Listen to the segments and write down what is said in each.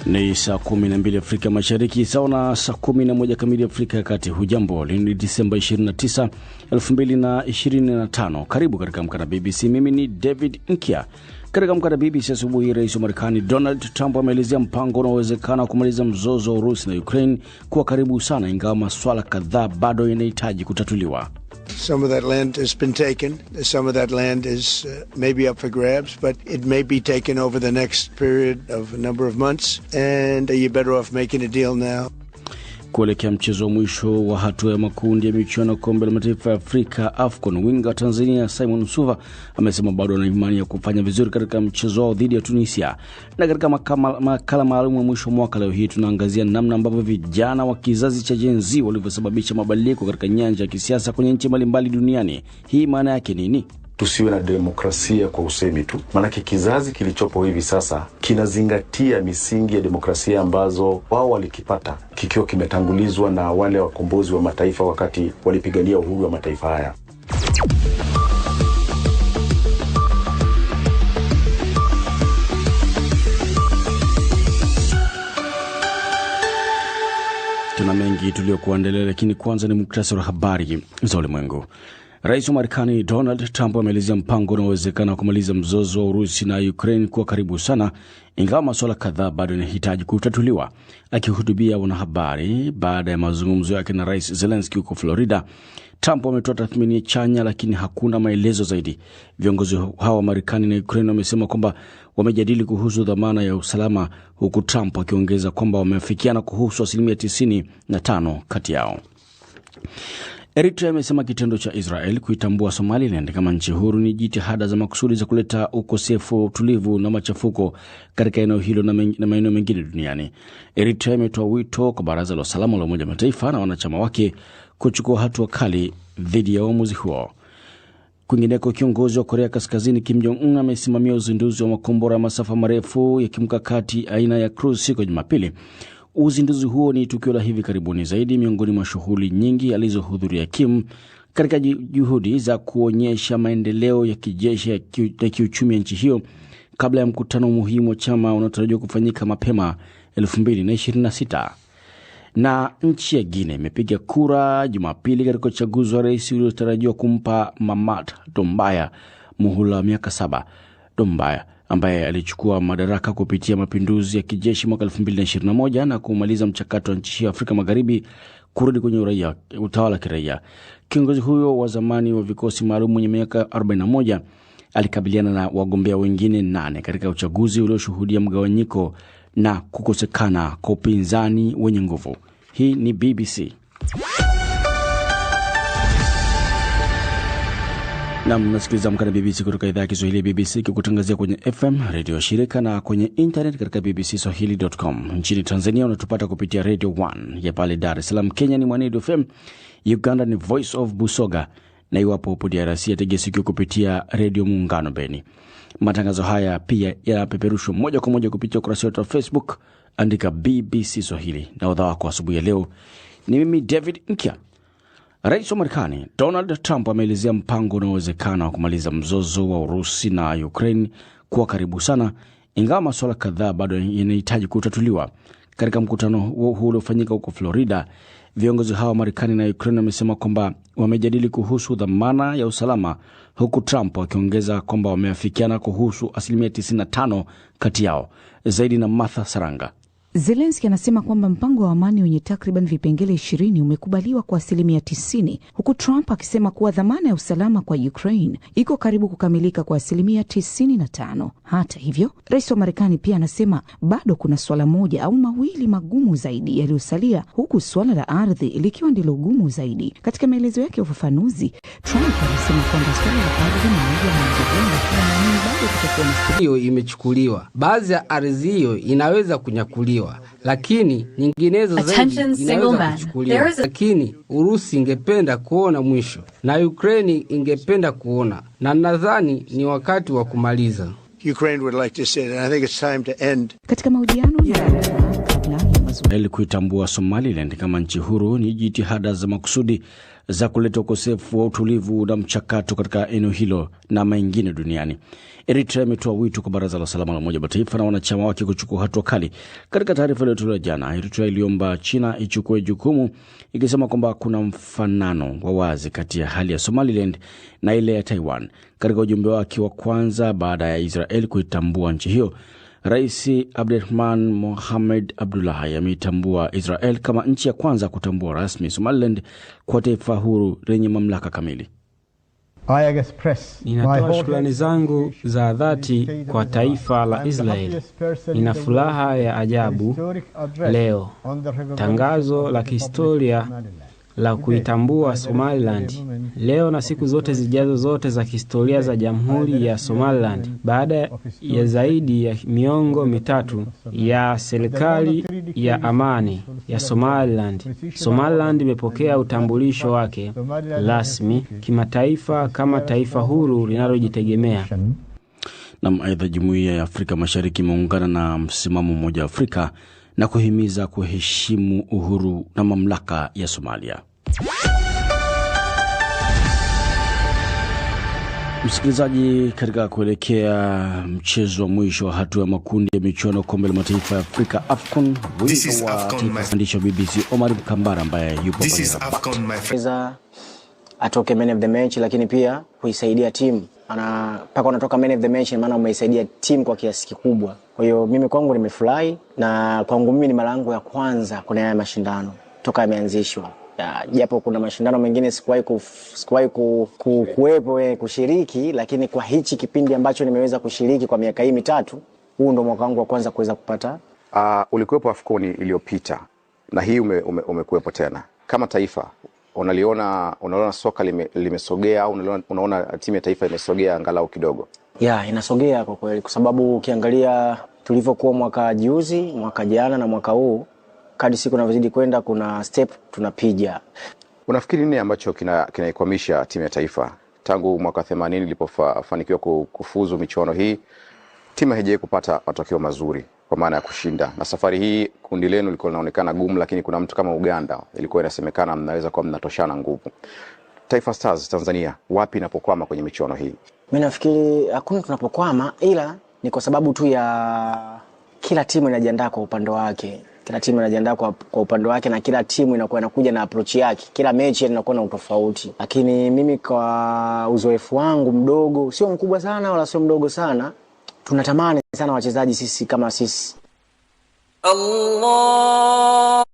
Ni saa 12 Afrika Mashariki, sawa na saa 11 kamili Afrika ya Kati. Hujambo, leo ni Disemba 29, 2025. Karibu katika Amka na BBC. Mimi ni David Nkia. Katika Amka na BBC asubuhi, Rais wa Marekani Donald Trump ameelezea mpango unaowezekana kumaliza mzozo wa Urusi na Ukraine kuwa karibu sana, ingawa masuala kadhaa bado yanahitaji kutatuliwa. Some of that land has been taken. Some of that land is maybe up for grabs, but it may be taken over the next period of a number of months. And you're better off making a deal now. Kuelekea mchezo wa mwisho wa hatua ya makundi ya michuano kombe la mataifa ya Afrika AFCON, winga Tanzania Simon Msuva amesema bado ana imani ya kufanya vizuri katika mchezo wao dhidi ya Tunisia. Na katika makala maalum ya mwisho mwaka leo hii tunaangazia namna ambavyo vijana wa kizazi cha Gen Z walivyosababisha mabadiliko katika nyanja ya kisiasa kwenye nchi mbalimbali duniani. Hii maana yake nini? Tusiwe na demokrasia kwa usemi tu, maana kizazi kilichopo hivi sasa kinazingatia misingi ya demokrasia ambazo wao walikipata kikiwa kimetangulizwa na wale wakombozi wa mataifa wakati walipigania uhuru wa mataifa haya. Tuna mengi tuliokuandalia, lakini kwanza ni muktasari wa habari za ulimwengu. Rais wa Marekani Donald Trump ameelezea mpango unaowezekana kumaliza mzozo wa Urusi na Ukraine kuwa karibu sana, ingawa masuala kadhaa bado yanahitaji kutatuliwa. Akihutubia wanahabari baada ya mazungumzo yake na Rais Zelensky huko Florida, Trump ametoa tathmini chanya, lakini hakuna maelezo zaidi. Viongozi hao wa Marekani na Ukraine wamesema kwamba wamejadili kuhusu dhamana ya usalama, huku Trump akiongeza kwamba wameafikiana kuhusu 95% kati yao. Eritrea imesema kitendo cha Israel kuitambua Somaliland kama nchi huru ni jitihada za makusudi za kuleta ukosefu wa utulivu na machafuko katika eneo hilo na maeneo mengine duniani. Eritrea imetoa wito kwa Baraza la Usalama la Umoja wa Mataifa na wanachama wake kuchukua hatua kali dhidi ya uamuzi huo. Kwingineko, kiongozi wa Korea Kaskazini Kim Jong-un amesimamia uzinduzi wa makombora ya masafa marefu ya kimkakati aina ya cruise siku ya Jumapili. Uzinduzi huo ni tukio la hivi karibuni zaidi miongoni mwa shughuli nyingi alizohudhuria Kim katika juhudi za kuonyesha maendeleo ya kijeshi ya kiuchumi ya nchi hiyo kabla ya mkutano muhimu wa chama unaotarajiwa kufanyika mapema 2026. Na nchi ya Guinea imepiga kura Jumapili katika uchaguzi wa rais uliotarajiwa kumpa Mahamat Doumbouya muhula wa miaka 7. Doumbouya ambaye alichukua madaraka kupitia mapinduzi ya kijeshi mwaka 2021 na kumaliza mchakato wa nchi hiyo Afrika Magharibi kurudi kwenye utawala kiraia. Kiongozi huyo wa zamani wa vikosi maalum mwenye miaka 41 alikabiliana na wagombea wengine 8 katika uchaguzi ulioshuhudia mgawanyiko na kukosekana kwa upinzani wenye nguvu. Hii ni BBC. Na mnasikiliza Amka na BBC kutoka idhaa ya Kiswahili ya BBC kikutangazia kwenye FM, radio shirika na kwenye internet katika bbcswahili.com. Nchini Tanzania unatupata kupitia Radio 1 ya pale Dar es Salaam. Kenya ni Mwanedu FM, Uganda ni Voice of Busoga, na iwapo upo DRC yategea sikio kupitia Radio Muungano Beni. Matangazo haya pia yanapeperushwa moja kwa moja kupitia ukurasa wetu wa Facebook, andika BBC Swahili. Na wadau wako asubuhi ya leo ni mimi David Nkia. Rais wa Marekani Donald Trump ameelezea mpango unaowezekana wa kumaliza mzozo wa Urusi na Ukraine kuwa karibu sana, ingawa masuala kadhaa bado yanahitaji kutatuliwa. Katika mkutano huo uliofanyika huko Florida, viongozi hao wa Marekani na Ukraine wamesema kwamba wamejadili kuhusu dhamana ya usalama, huku Trump akiongeza kwamba wameafikiana kuhusu 95% kati yao. Zaidi na Martha Saranga. Zelensky anasema kwamba mpango wa amani wenye takriban vipengele 20 umekubaliwa kwa 90%, huku Trump akisema kuwa dhamana ya usalama kwa Ukraine iko karibu kukamilika kwa 95%. Hata hivyo, rais wa Marekani pia anasema bado kuna swala moja au mawili magumu zaidi yaliyosalia, huku swala la ardhi likiwa ndilo gumu zaidi. Katika maelezo yake ya ufafanuzi, Trump alisema kwamba swala la ardhi ni moja ya mambo bado kutakuwa na hiyo imechukuliwa. Baadhi ya ardhi hiyo inaweza kunyakuliwa, lakini nyinginezo zaidi inaweza kuchukuliwa. Lakini Urusi ingependa kuona mwisho na Ukraine ingependa kuona, na nadhani ni wakati wa kumaliza. Ukraine would like to say that I think it's time to end. Katika mahojiano na ilani ya mazungumzo. Ili kuitambua Somaliland kama nchi huru ni jitihada za makusudi za kuleta ukosefu wa utulivu na mchakato katika eneo hilo na mengine duniani. Eritrea imetoa wito kwa Baraza la Usalama la Umoja wa Mataifa na wanachama wake kuchukua hatua kali. Katika taarifa iliyotolewa jana, Eritrea iliomba China ichukue jukumu, ikisema kwamba kuna mfanano wa wazi kati ya hali ya Somaliland na ile ya Taiwan. Katika ujumbe wake wa kwanza baada ya Israel kuitambua nchi hiyo, Rais Abdirahman Mohamed Abdullahi ameitambua Israel kama nchi ya kwanza kutambua rasmi Somaliland kwa taifa huru lenye mamlaka kamili. Ninatoa shukrani zangu za dhati kwa taifa la Israeli. Nina furaha ya ajabu leo. Tangazo la kihistoria la kuitambua Somaliland leo na siku zote zijazo zote za kihistoria za Jamhuri ya Somaliland baada ya zaidi ya miongo mitatu ya serikali ya amani ya Somaliland. Somaliland imepokea utambulisho wake rasmi kimataifa kama taifa huru linalojitegemea. Na aidha, Jumuiya ya Afrika Mashariki imeungana na msimamo mmoja wa Afrika na kuhimiza kuheshimu uhuru na mamlaka ya Somalia. Msikilizaji, katika kuelekea mchezo wa mwisho wa hatua ya makundi ya michuano kombe la mataifa ya Afrika AFCON, mwandishi wa BBC Omar Kambara ambaye yupo hapa atoke man of the match, lakini pia kuisaidia timu mpaka unatoka man of the match, maana umeisaidia timu kwa kiasi kikubwa. Kwa hiyo mimi kwangu nimefurahi, na kwangu mimi ni mara yangu ya kwanza kuna haya mashindano toka yameanzishwa. Japo kuna mashindano mengine sikuwahi kuwepo kushiriki, lakini kwa hichi kipindi ambacho nimeweza kushiriki kwa miaka hii mitatu, huu ndo mwaka wangu wa kwanza kuweza kupata. Ulikuwepo AFCON iliyopita na hii umekuwepo tena. Kama taifa unaona soka limesogea au unaona timu ya taifa imesogea angalau kidogo? Inasogea kwa kweli, kwa sababu ukiangalia tulivyokuwa mwaka juzi, mwaka jana na mwaka huu, kadri siku zinazozidi kwenda kuna step tunapiga. Unafikiri nini ambacho kinaikwamisha timu ya taifa? Tangu mwaka 80 ilipofanikiwa kufuzu michuano hii, timu haijawahi kupata matokeo mazuri kwa maana ya kushinda. Na safari hii kundi lenu liko linaonekana gumu, lakini kuna mtu kama Uganda ilikuwa inasemekana mnaweza kuwa mnatoshana nguvu. Taifa Stars Tanzania wapi inapokwama kwenye michuano hii? Mimi nafikiri hakuna tunapokwama, ila ni kwa sababu tu ya kila timu inajiandaa kwa upande wake. Kila timu inajiandaa kwa upande wake, na kila timu inakuwa inakuja na approach yake. Kila mechi inakuwa na utofauti. Lakini mimi kwa uzoefu wangu mdogo, sio mkubwa sana wala sio mdogo sana, tunatamani sana wachezaji sisi kama sisi. Allah.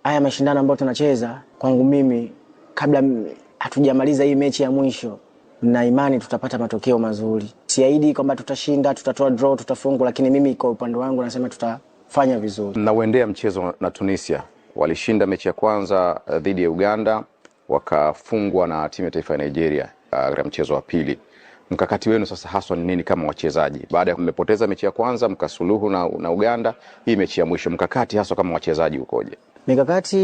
Haya mashindano ambayo tunacheza, kwangu mimi kabla hatujamaliza hii mechi ya mwisho, na imani tutapata matokeo mazuri. Siahidi kwamba tutashinda, tutatoa draw, tutafungwa, lakini mimi kwa upande wangu nasema tutafanya vizuri. Na uendea mchezo na Tunisia, walishinda mechi ya kwanza dhidi ya Uganda, wakafungwa na timu ya taifa ya Nigeria katika mchezo wa pili. Mkakati wenu sasa haswa ni nini kama wachezaji? Baada ya mmepoteza mechi ya kwanza, mkasuluhu na Uganda, hii mechi ya mwisho, mkakati haswa kama wachezaji ukoje? Mikakati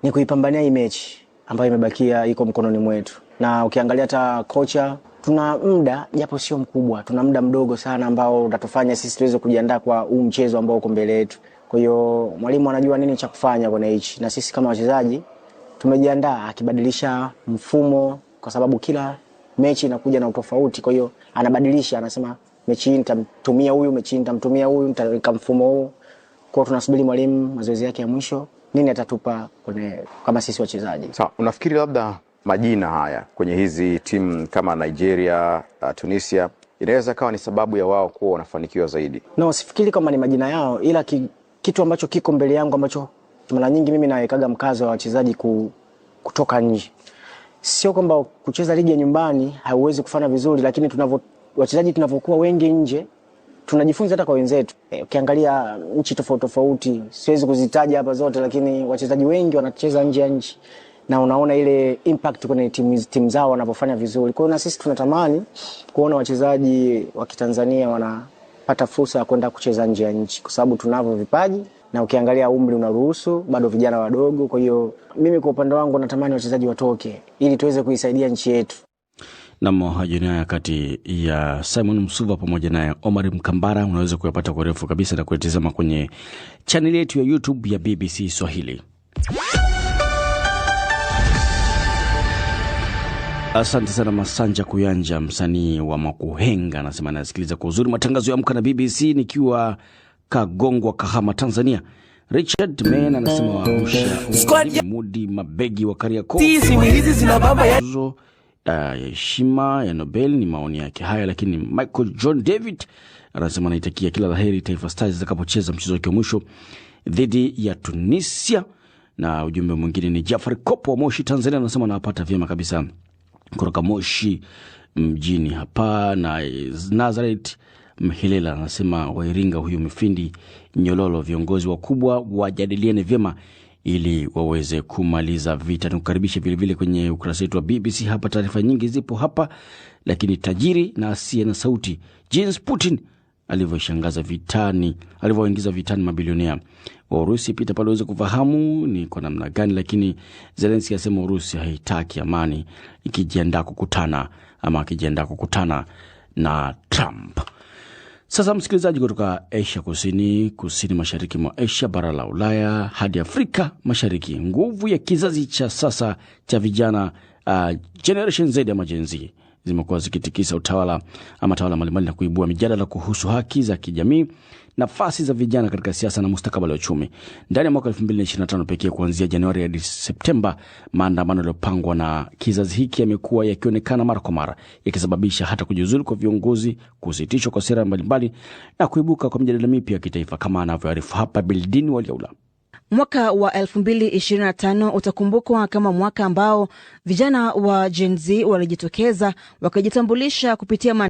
ni kuipambania hii mechi ambayo imebakia, iko mkononi mwetu. Na ukiangalia hata kocha, tuna muda japo sio mkubwa, tuna muda mdogo sana ambao utatufanya sisi tuweze kujiandaa kwa huu mchezo ambao uko mbele yetu. Kwa hiyo mwalimu anajua nini cha kufanya kwenye hichi, na sisi kama wachezaji tumejiandaa, akibadilisha mfumo kwa sababu kila mechi inakuja na utofauti. Kwa hiyo anabadilisha, anasema mechi hii nitamtumia huyu, mechi hii nitamtumia huyu, nitaweka mfumo huu. Kwa tunasubiri mwalimu mazoezi yake ya mwisho nini atatupa kama sisi wachezaji. Sawa, unafikiri labda majina haya kwenye hizi timu kama Nigeria, Tunisia inaweza kawa ni sababu ya wao kuwa wanafanikiwa zaidi? No, sifikiri kama ni majina yao, ila kitu ambacho kiko mbele yangu ambacho mara nyingi mimi nawekaga mkazo wa wachezaji kutoka nje. Sio kwamba kucheza ligi ya nyumbani hauwezi kufanya vizuri, lakini wachezaji tunavyokuwa wengi nje tunajifunza hata kwa wenzetu. Ukiangalia nchi tofauti tofauti, siwezi kuzitaja hapa zote, lakini wachezaji wengi wanacheza nje ya nchi na unaona ile impact kwenye timu zao wanapofanya vizuri. Kwa hiyo na sisi tunatamani kuona wachezaji wa Kitanzania wanapata fursa ya kwenda kucheza nje ya nchi, kwa sababu tunavyo vipaji na ukiangalia umri unaruhusu, bado vijana wadogo. Kwa hiyo mimi kwa upande wangu natamani wachezaji watoke ili tuweze kuisaidia nchi yetu. Na mahojiano haya kati ya Simon Msuva pamoja na Omar Mkambara unaweza kuyapata kwa urefu kabisa na kuyatazama kwenye channel yetu ya YouTube ya BBC Swahili. Asante sana Masanja Kuyanja, msanii wa Makuhenga, anasema anasikiliza kwa uzuri matangazo ya Amka na BBC nikiwa Kagongwa, Kahama, Tanzania. Richard Men anasema waamsha Mudi Mabegi wa Kariakoo. Hizi zina baba ya heshima ya Nobel, ni maoni yake haya. Lakini Michael John David anasema anaitakia kila laheri Taifa Stars zitakapocheza mchezo wake wa mwisho dhidi ya Tunisia. Na ujumbe mwingine ni Jafari Kopo wa Moshi, Tanzania, anasema anapata vyema kabisa kutoka Moshi mjini hapa. Na Nazareth Mhilela anasema Wairinga huyu Mfindi Nyololo, viongozi wakubwa wajadiliane vyema ili waweze kumaliza vita. Nukaribisha vile vile kwenye ukurasa wetu wa BBC hapa, taarifa nyingi zipo hapa. Lakini tajiri na asiye na sauti Jens Putin alivyoingiza vitani mabilionea wa Urusi. Pita pale uweze kufahamu ni kwa namna gani. Lakini Zelensky asema Urusi haitaki amani ikijiandaa kukutana na Trump. Sasa msikilizaji, kutoka Asia kusini mashariki mwa Asia, bara la Ulaya hadi Afrika Mashariki, nguvu ya kizazi cha sasa cha vijana Generation Z ama Gen Z zimekuwa zikitikisa utawala mbalimbali na kuibua mijadala kuhusu haki za kijamii, nafasi za vijana katika siasa na mustakabali wa uchumi. Ndani ya mwaka 2025 pekee, kuanzia Januari hadi Septemba, maandamano yaliyopangwa na kizazi hiki yamekuwa yakionekana mara kwa mara, yakisababisha hata kujiuzulu kwa viongozi, kusitishwa kwa sera mbalimbali na kuibuka kwa mijadala mipya ya kitaifa, kama anavyoarifu hapa Bildini Waliaula. Mwaka wa 2025 utakumbukwa kama mwaka ambao vijana wa Gen Z walijitokeza wakajitambulisha kupitia